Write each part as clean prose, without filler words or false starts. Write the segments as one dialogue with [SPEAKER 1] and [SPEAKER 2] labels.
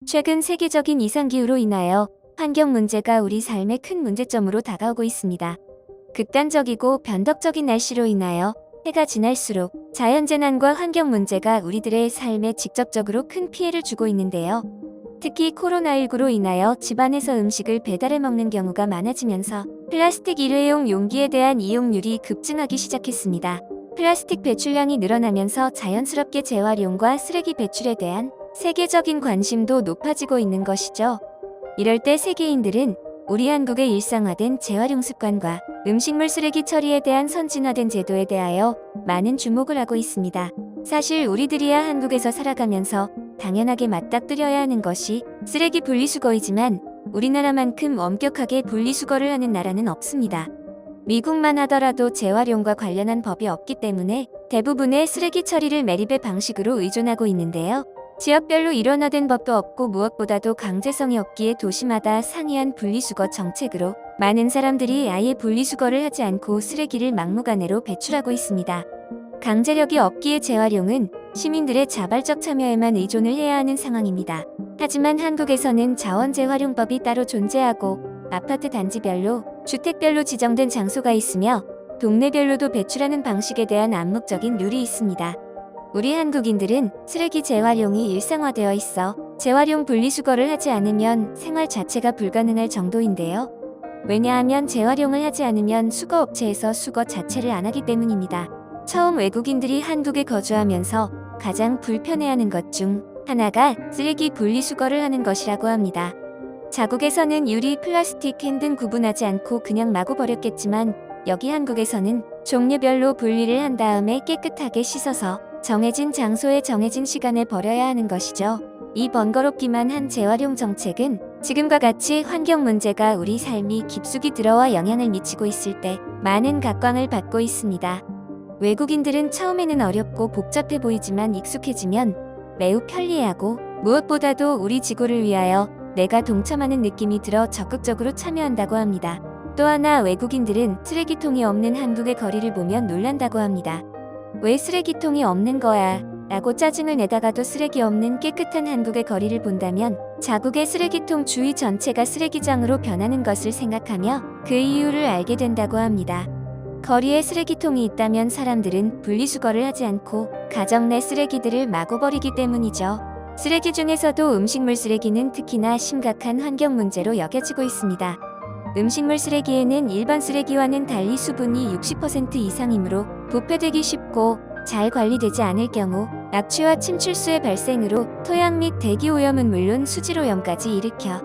[SPEAKER 1] 최근 세계적인 이상기후로 인하여 환경 문제가 우리 삶의 큰 문제점으로 다가오고 있습니다. 극단적이고 변덕적인 날씨로 인하여 해가 지날수록 자연재난과 환경 문제가 우리들의 삶에 직접적으로 큰 피해를 주고 있는데요. 특히 코로나19로 인하여 집안에서 음식을 배달해 먹는 경우가 많아지면서 플라스틱 일회용 용기에 대한 이용률이 급증하기 시작했습니다. 플라스틱 배출량이 늘어나면서 자연스럽게 재활용과 쓰레기 배출에 대한 세계적인 관심도 높아지고 있는 것이죠. 이럴 때 세계인들은 우리 한국의 일상화된 재활용 습관과 음식물 쓰레기 처리에 대한 선진화된 제도에 대하여 많은 주목을 하고 있습니다. 사실 우리들이야 한국에서 살아가면서 당연하게 맞닥뜨려야 하는 것이 쓰레기 분리수거이지만 우리나라만큼 엄격하게 분리수거를 하는 나라는 없습니다. 미국만 하더라도 재활용과 관련한 법이 없기 때문에 대부분의 쓰레기 처리를 매립의 방식으로 의존하고 있는데요. 지역별로 일원화된 법도 없고 무엇보다도 강제성이 없기에 도시마다 상이한 분리수거 정책으로 많은 사람들이 아예 분리수거를 하지 않고 쓰레기를 막무가내로 배출하고 있습니다. 강제력이 없기에 재활용은 시민들의 자발적 참여에만 의존을 해야 하는 상황입니다. 하지만 한국에서는 자원재활용법이 따로 존재하고 아파트 단지별로, 주택별로 지정된 장소가 있으며 동네별로도 배출하는 방식에 대한 암묵적인 룰이 있습니다. 우리 한국인들은 쓰레기 재활용이 일상화되어 있어 재활용 분리수거를 하지 않으면 생활 자체가 불가능할 정도인데요. 왜냐하면 재활용을 하지 않으면 수거업체에서 수거 자체를 안 하기 때문입니다. 처음 외국인들이 한국에 거주하면서 가장 불편해하는 것 중 하나가 쓰레기 분리수거를 하는 것이라고 합니다. 자국에서는 유리, 플라스틱 캔 등 구분하지 않고 그냥 마구 버렸겠지만 여기 한국에서는 종류별로 분리를 한 다음에 깨끗하게 씻어서 정해진 장소에 정해진 시간에 버려야 하는 것이죠. 이 번거롭기만 한 재활용 정책은 지금과 같이 환경 문제가 우리 삶이 깊숙이 들어와 영향을 미치고 있을 때 많은 각광을 받고 있습니다. 외국인들은 처음에는 어렵고 복잡해 보이지만 익숙해지면 매우 편리하고 무엇보다도 우리 지구를 위하여 내가 동참하는 느낌이 들어 적극적으로 참여한다고 합니다. 또 하나 외국인들은 쓰레기통이 없는 한국의 거리를 보면 놀란다고 합니다. 왜 쓰레기통이 없는 거야? 라고 짜증을 내다가도 쓰레기 없는 깨끗한 한국의 거리를 본다면 자국의 쓰레기통 주위 전체가 쓰레기장으로 변하는 것을 생각하며 그 이유를 알게 된다고 합니다. 거리에 쓰레기통이 있다면 사람들은 분리수거를 하지 않고 가정 내 쓰레기들을 마구 버리기 때문이죠. 쓰레기 중에서도 음식물 쓰레기는 특히나 심각한 환경 문제로 여겨지고 있습니다. 음식물 쓰레기에는 일반 쓰레기와는 달리 수분이 60% 이상이므로 부패되기 쉽고 잘 관리되지 않을 경우 악취와 침출수의 발생으로 토양 및 대기 오염은 물론 수질 오염까지 일으켜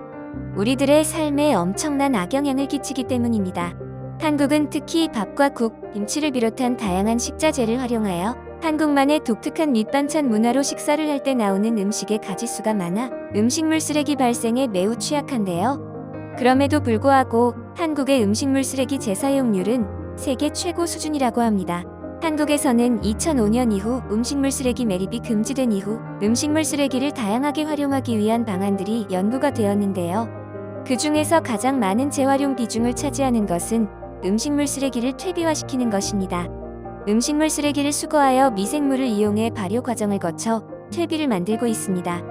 [SPEAKER 1] 우리들의 삶에 엄청난 악영향을 끼치기 때문입니다. 한국은 특히 밥과 국, 김치를 비롯한 다양한 식자재를 활용하여 한국만의 독특한 밑반찬 문화로 식사를 할 때 나오는 음식의 가짓수가 많아 음식물 쓰레기 발생에 매우 취약한데요. 그럼에도 불구하고 한국의 음식물 쓰레기 재사용률은 세계 최고 수준이라고 합니다. 한국에서는 2005년 이후 음식물 쓰레기 매립이 금지된 이후 음식물 쓰레기를 다양하게 활용하기 위한 방안들이 연구가 되었는데요. 그 중에서 가장 많은 재활용 비중을 차지하는 것은 음식물 쓰레기를 퇴비화시키는 것입니다. 음식물 쓰레기를 수거하여 미생물을 이용해 발효 과정을 거쳐 퇴비를 만들고 있습니다.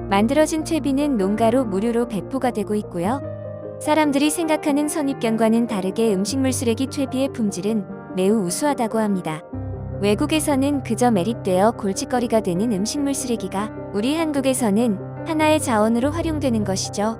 [SPEAKER 1] 만들어진 퇴비는 농가로 무료로 배포가 되고 있고요. 사람들이 생각하는 선입견과는 다르게 음식물 쓰레기 퇴비의 품질은 매우 우수하다고 합니다. 외국에서는 그저 매립되어 골칫거리가 되는 음식물 쓰레기가 우리 한국에서는 하나의 자원으로 활용되는 것이죠.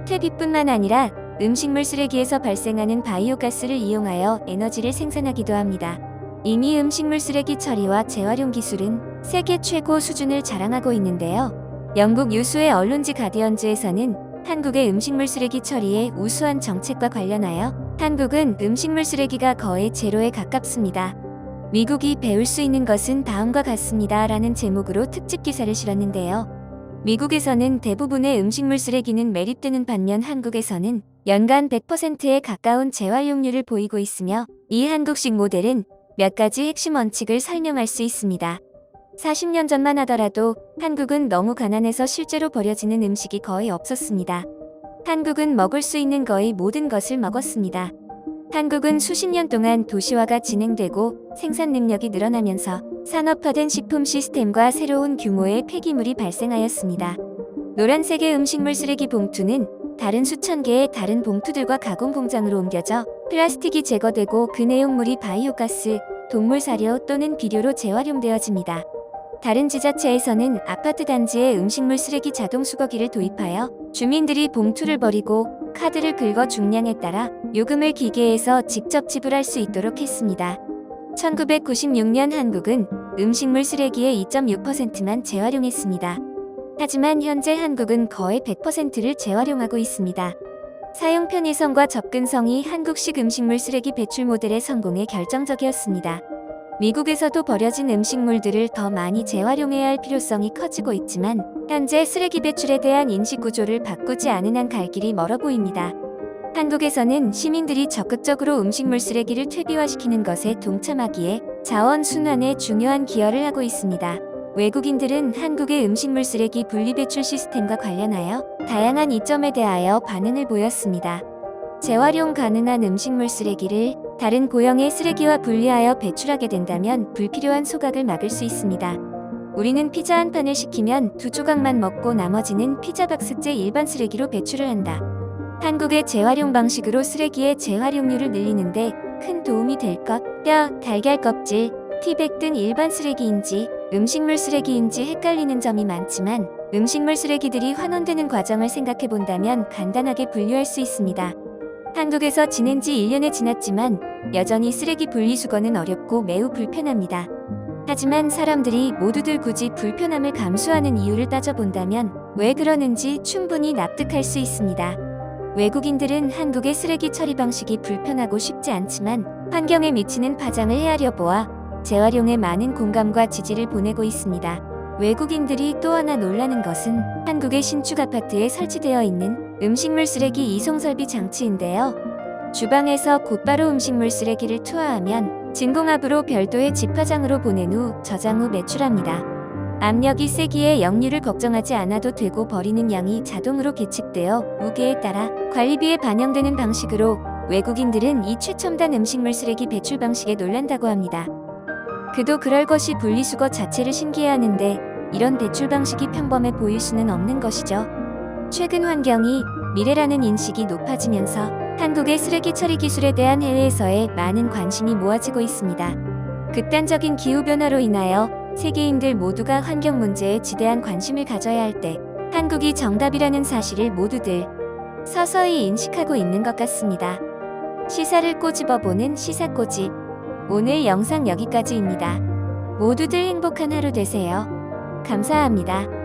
[SPEAKER 1] 퇴비뿐만 아니라 음식물 쓰레기에서 발생하는 바이오가스를 이용하여 에너지를 생산하기도 합니다. 이미 음식물 쓰레기 처리와 재활용 기술은 세계 최고 수준을 자랑하고 있는데요. 영국 유수의 언론지 가디언즈에서는 한국의 음식물 쓰레기 처리의 우수한 정책과 관련하여 한국은 음식물 쓰레기가 거의 제로에 가깝습니다. 미국이 배울 수 있는 것은 다음과 같습니다. 라는 제목으로 특집 기사를 실었는데요. 미국에서는 대부분의 음식물 쓰레기는 매립되는 반면 한국에서는 연간 100%에 가까운 재활용률을 보이고 있으며 이 한국식 모델은 몇 가지 핵심 원칙을 설명할 수 있습니다. 40년 전만 하더라도 한국은 너무 가난해서 실제로 버려지는 음식이 거의 없었습니다. 한국은 먹을 수 있는 거의 모든 것을 먹었습니다. 한국은 수십 년 동안 도시화가 진행되고 생산 능력이 늘어나면서 산업화된 식품 시스템과 새로운 규모의 폐기물이 발생하였습니다. 노란색의 음식물 쓰레기 봉투는 다른 수천 개의 다른 봉투들과 가공 공장으로 옮겨져 플라스틱이 제거되고 그 내용물이 바이오가스, 동물 사료 또는 비료로 재활용되어집니다. 다른 지자체에서는 아파트 단지에 음식물 쓰레기 자동 수거기를 도입하여 주민들이 봉투를 버리고 카드를 긁어 중량에 따라 요금을 기계에서 직접 지불할 수 있도록 했습니다. 1996년 한국은 음식물 쓰레기의 2.6%만 재활용했습니다. 하지만 현재 한국은 거의 100%를 재활용하고 있습니다. 사용 편의성과 접근성이 한국식 음식물 쓰레기 배출 모델의 성공에 결정적이었습니다. 미국에서도 버려진 음식물들을 더 많이 재활용해야 할 필요성이 커지고 있지만 현재 쓰레기 배출에 대한 인식 구조를 바꾸지 않은 한 갈 길이 멀어 보입니다. 한국에서는 시민들이 적극적으로 음식물 쓰레기를 퇴비화시키는 것에 동참하기에 자원 순환에 중요한 기여를 하고 있습니다. 외국인들은 한국의 음식물 쓰레기 분리배출 시스템과 관련하여 다양한 이점에 대하여 반응을 보였습니다. 재활용 가능한 음식물 쓰레기를 다른 고형의 쓰레기와 분리하여 배출하게 된다면 불필요한 소각을 막을 수 있습니다. 우리는 피자 한 판을 시키면 2조각만 먹고 나머지는 피자 박스째 일반 쓰레기로 배출을 한다. 한국의 재활용 방식으로 쓰레기의 재활용률을 늘리는데 큰 도움이 될 것, 뼈, 달걀 껍질, 티백 등 일반 쓰레기인지 음식물 쓰레기인지 헷갈리는 점이 많지만 음식물 쓰레기들이 환원되는 과정을 생각해 본다면 간단하게 분류할 수 있습니다. 한국에서 지낸 지 1년이 지났지만 여전히 쓰레기 분리수거는 어렵고 매우 불편합니다. 하지만 사람들이 모두들 굳이 불편함을 감수하는 이유를 따져본다면 왜 그러는지 충분히 납득할 수 있습니다. 외국인들은 한국의 쓰레기 처리 방식이 불편하고 쉽지 않지만 환경에 미치는 파장을 헤아려 보아 재활용에 많은 공감과 지지를 보내고 있습니다. 외국인들이 또 하나 놀라는 것은 한국의 신축 아파트에 설치되어 있는 음식물 쓰레기 이송 설비 장치인데요. 주방에서 곧바로 음식물 쓰레기를 투하하면 진공압으로 별도의 집화장으로 보낸 후 저장 후 매출합니다. 압력이 세기에 역류를 걱정하지 않아도 되고 버리는 양이 자동으로 계측되어 무게에 따라 관리비에 반영되는 방식으로 외국인들은 이 최첨단 음식물 쓰레기 배출 방식에 놀란다고 합니다. 그도 그럴 것이 분리수거 자체를 신기해하는데 이런 배출 방식이 평범해 보일 수는 없는 것이죠. 최근 환경이 미래라는 인식이 높아지면서 한국의 쓰레기 처리 기술에 대한 해외에서의 많은 관심이 모아지고 있습니다. 극단적인 기후변화로 인하여 세계인들 모두가 환경 문제에 지대한 관심을 가져야 할 때 한국이 정답이라는 사실을 모두들 서서히 인식하고 있는 것 같습니다. 시사를 꼬집어보는 시사꼬집. 오늘 영상 여기까지입니다. 모두들 행복한 하루 되세요. 감사합니다.